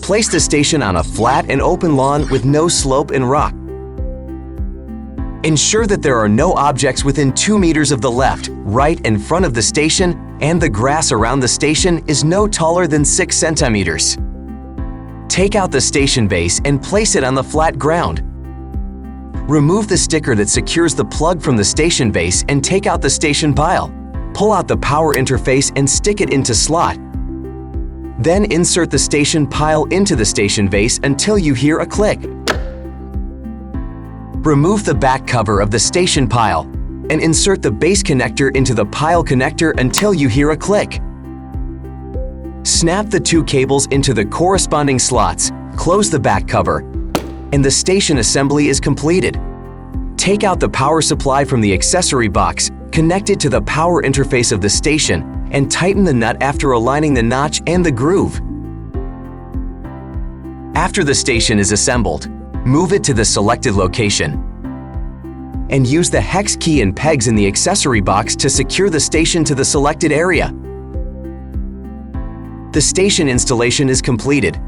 Place the station on a flat and open lawn with no slope and rock. Ensure that there are no objects within 2 meters of the left, right, and front of the station, and the grass around the station is no taller than 6 centimeters. Take out the station base and place it on the flat ground. Remove the sticker that secures the plug from the station base and take out the station pile. Pull out the power interface and stick it into slot. Then insert the station pile into the station base until you hear a click. Remove the back cover of the station pile and insert the base connector into the pile connector until you hear a click. Snap the 2 cables into the corresponding slots, close the back cover, and the station assembly is completed. Take out the power supply from the accessory box, connect it to the power interface of the station, and tighten the nut after aligning the notch and the groove. After the station is assembled, move it to the selected location and use the hex key and pegs in the accessory box to secure the station to the selected area. The station installation is completed.